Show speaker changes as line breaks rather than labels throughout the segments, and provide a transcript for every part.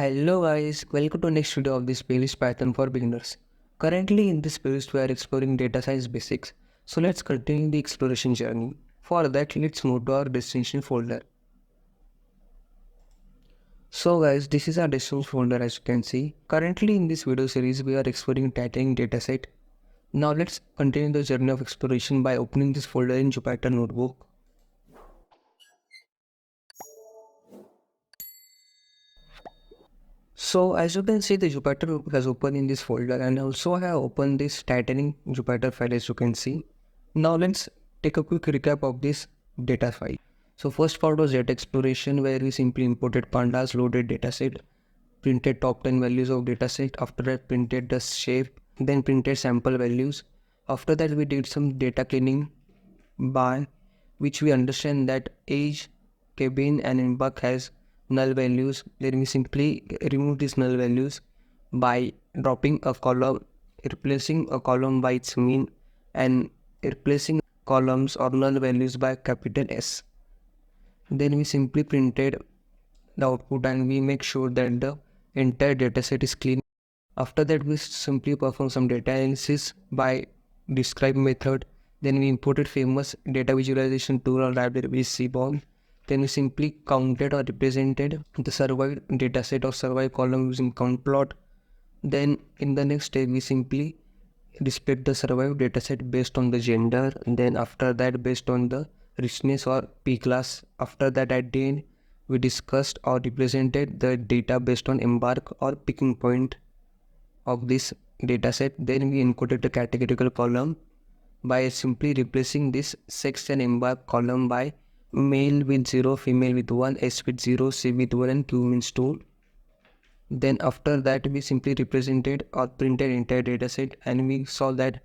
Hello guys, welcome to next video of this playlist Python for beginners. Currently in this playlist we are exploring data science basics. So let's continue the exploration journey. For that let's move to our destination folder. So guys, this is our destination folder as you can see. Currently in this video series we are exploring Titanic Dataset. Now let's continue the journey of exploration by opening this folder in Jupyter Notebook. So as you can see, the Jupyter notebook has opened in this folder, and also I have opened this Titanic Jupyter file as you can see. Now let's take a quick recap of this data file. So first part was data exploration, where we simply imported pandas, loaded dataset, printed top 10 values of dataset. After that printed the shape, then printed sample values. After that we did some data cleaning by which we understand that age, cabin and embark has null values. Then we simply remove these null values by dropping a column, replacing a column by its mean and replacing columns or null values by capital S. Then we simply printed the output and we make sure that the entire dataset is clean. After that we simply perform some data analysis by describe method. Then we imported famous data visualization tool or library with Seaborn. Then we simply counted or represented the survived dataset or survived column using count plot. Then in the next step we simply displayed the survived dataset based on the gender. Then after that based on the richness or P class. After that at the end we discussed or represented the data based on embark or picking point of this dataset. Then we encoded the categorical column by simply replacing this sex and embark column by male with 0, female with 1, S with 0, C with 1 and Q means 2. Then after that we simply represented or printed entire dataset and we saw that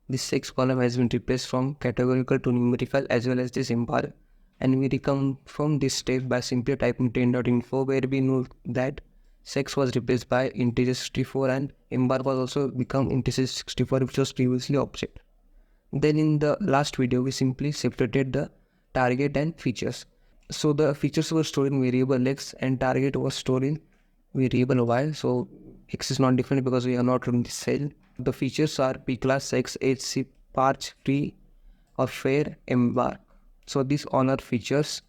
this sex column has been replaced from categorical to numerical as well as this embark, and we reconfirm this step by simply typing 10.info, where we know that sex was replaced by integer 64 and embark was also become integer 64 which was previously object. Then in the last video we simply separated the target and features. So the features were stored in variable x and target was stored in variable y. So x is not different because we are not running this cell. The features are p class, sex, age, C, parch, free or fair, embark. So these all are features,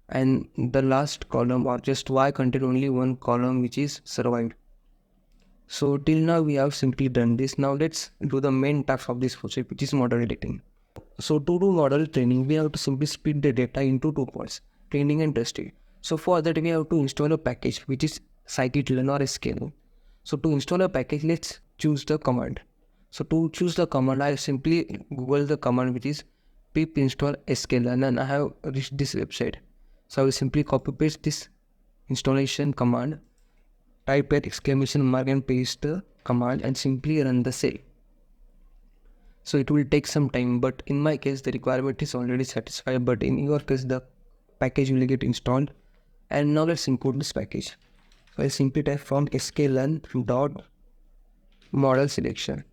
and the last column or just y contain only one column which is survived. So till now we have simply done this. Now let's do the main task of this project, which is model editing. So to do model training, we have to simply split the data into 2 parts, training and testing. So for that we have to install a package which is scikit-learn or scikit-learn. So to install a package, let's choose the command. So to choose the command, I simply Google the command which is pip install scikit-learn, and I have reached this website. So I will simply copy paste this installation command, type at exclamation mark and paste the command and simply run the cell. So it will take some time, but in my case the requirement is already satisfied, but in your case the package will get installed. And now let's import this package. So I simply type from scikit-learn dot model selection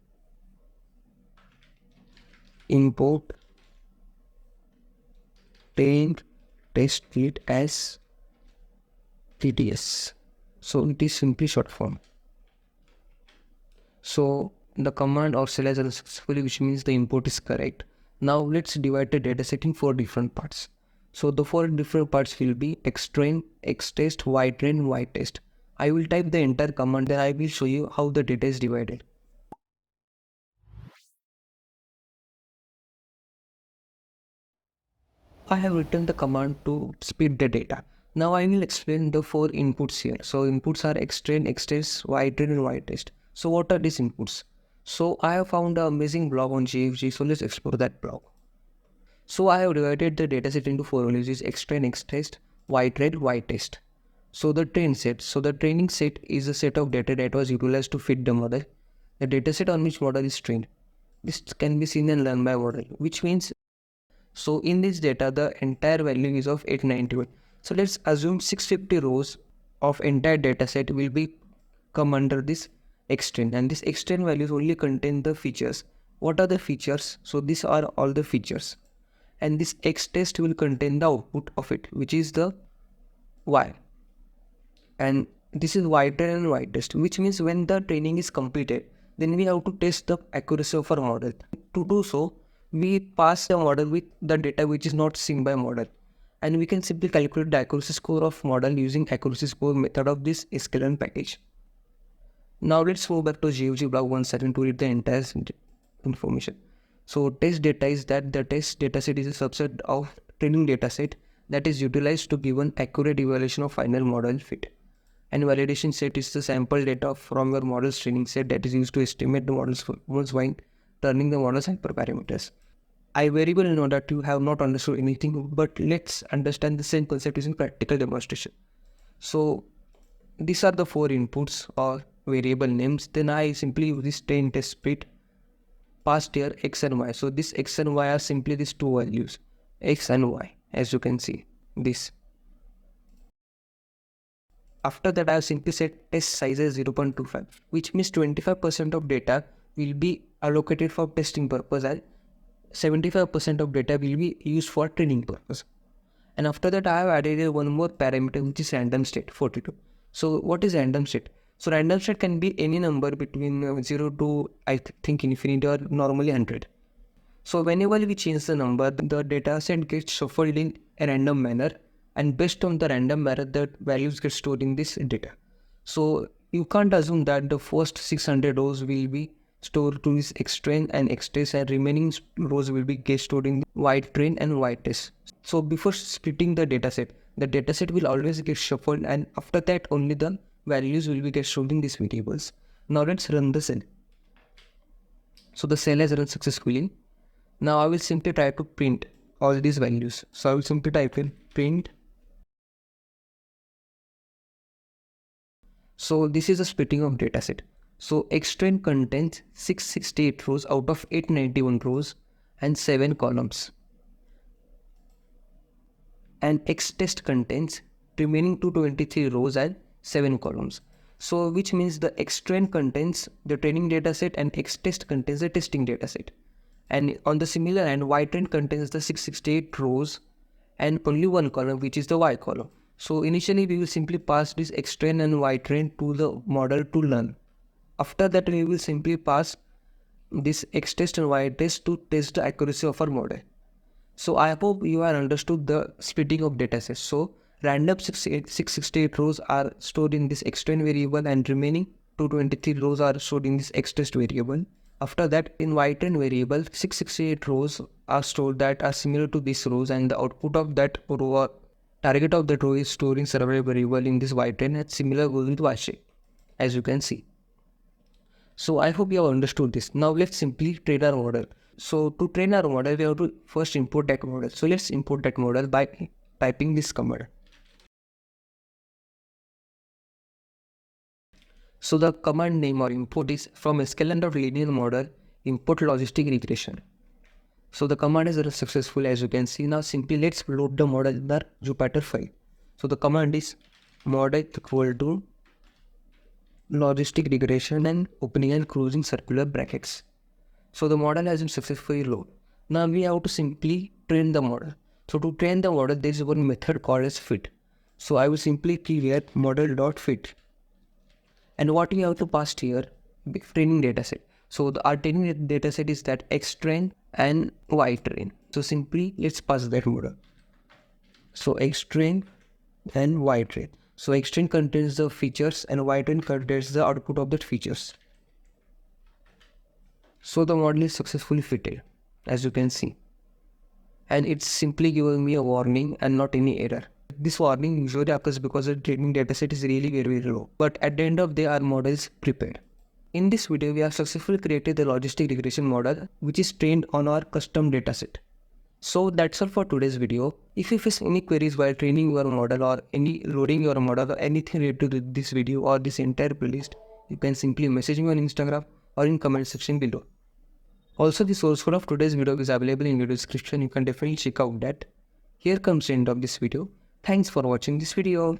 import trained test kit as TTS. So it is simply short form. So the command or cell has run successfully, which means the import is correct. Now let's divide the dataset in 4 different parts. So the 4 different parts will be xtrain, xtest, ytrain, ytest. I will type the entire command, then I will show you how the data is divided. I have written the command to split the data. Now I will explain the 4 inputs here. So inputs are xtrain, xtest, ytrain and ytest. So what are these inputs? So I have found an amazing blog on GFG, so let's explore that blog. So I have divided the dataset into 4 values: xtrain, xtest, ytrain, ytest. So the train set. So the training set is a set of data that was utilized to fit the model. The dataset on which model is trained. This can be seen and learned by model, which means, so in this data the entire value is of 891. So let's assume 650 rows of entire dataset will be come under this xtrain, and this xtrain values only contain the features. What are the features? So these are all the features, and this xtest will contain the output of it, which is the y, and this is white train and white test, which means when the training is completed, then we have to test the accuracy of our model. To do so, we pass the model with the data which is not seen by model. And we can simply calculate the accuracy score of model using accuracy score method of this scikit-learn package. Now let's move back to GeoG block 17 to read the entire information. So test data is that the test dataset is a subset of training dataset that is utilized to give an accurate evaluation of final model fit. And validation set is the sample data from your model's training set that is used to estimate the model's performance while turning the model's hyperparameters. I very well know that you have not understood anything, but let's understand the same concept using practical demonstration. So these are the 4 inputs or variable names. Then I simply use this train test split, passed here x and y. So this x and y are simply these 2 values, x and y, as you can see this. After that, I have simply set test size as 0.25, which means 25% of data will be allocated for testing purpose and 75% of data will be used for training purpose. And after that, I have added one more parameter, which is random state 42. So what is random state? So random state can be any number between 0 to I think infinity or normally 100. So whenever we change the number, the data set gets shuffled in a random manner, and based on the random manner, the values get stored in this data. So you can't assume that the first 600 rows will be stored to this X train and X test, and remaining rows will be get stored in the Y train and Y test. So before splitting the dataset will always get shuffled, and after that only the values will be get stored in these variables. Now let's run the cell. So the cell has run successfully. Now I will simply try to print all these values. So I will simply type in print. So this is a splitting of dataset. So X train contains 668 rows out of 891 rows and 7 columns. And X test contains remaining 223 rows and 7 columns. So which means the X train contains the training dataset and X test contains the testing dataset. And on the similar hand, Y train contains the 668 rows and only 1 column, which is the Y column. So initially we will simply pass this X train and Y train to the model to learn. After that, we will simply pass this X test and Y test to test the accuracy of our model. So I hope you have understood the splitting of datasets. So random 668 rows are stored in this X train variable and remaining 223 rows are stored in this X test variable. After that, in Y train variable, 668 rows are stored that are similar to these rows, and the output of that row or target of that row is stored in several variable in this Y train, and similar goes with Y shape, as you can see. So I hope you have understood this. Now let's simply train our model. So to train our model, we have to first import that model. So let's import that model by typing this command. So the command name or import is from scikit-learn model import logistic regression. So the command is successful, as you can see. Now simply let's load the model in the Jupyter file. So the command is model equal to logistic regression and opening and closing circular brackets. So the model has been successfully loaded. Now we have to simply train the model. So to train the model, there is one method called as fit. So I will simply key here model.fit. And what we have to pass here, training dataset. So our training dataset is that X train and Y train. So simply let's pass that model. So X train and Y train. So X train contains the features and Y train contains the output of that features. So the model is successfully fitted, as you can see. And it's simply giving me a warning and not any error. This warning usually occurs because the training dataset is really very low. But at the end of the day, our model is prepared. In this video, we have successfully created the logistic regression model, which is trained on our custom dataset. So that's all for today's video. If you face any queries while training your model or any loading your model or anything related to this video or this entire playlist, you can simply message me on Instagram or in comment section below. Also, the source code of today's video is available in video description. You can definitely check out that. Here comes the end of this video. Thanks for watching this video.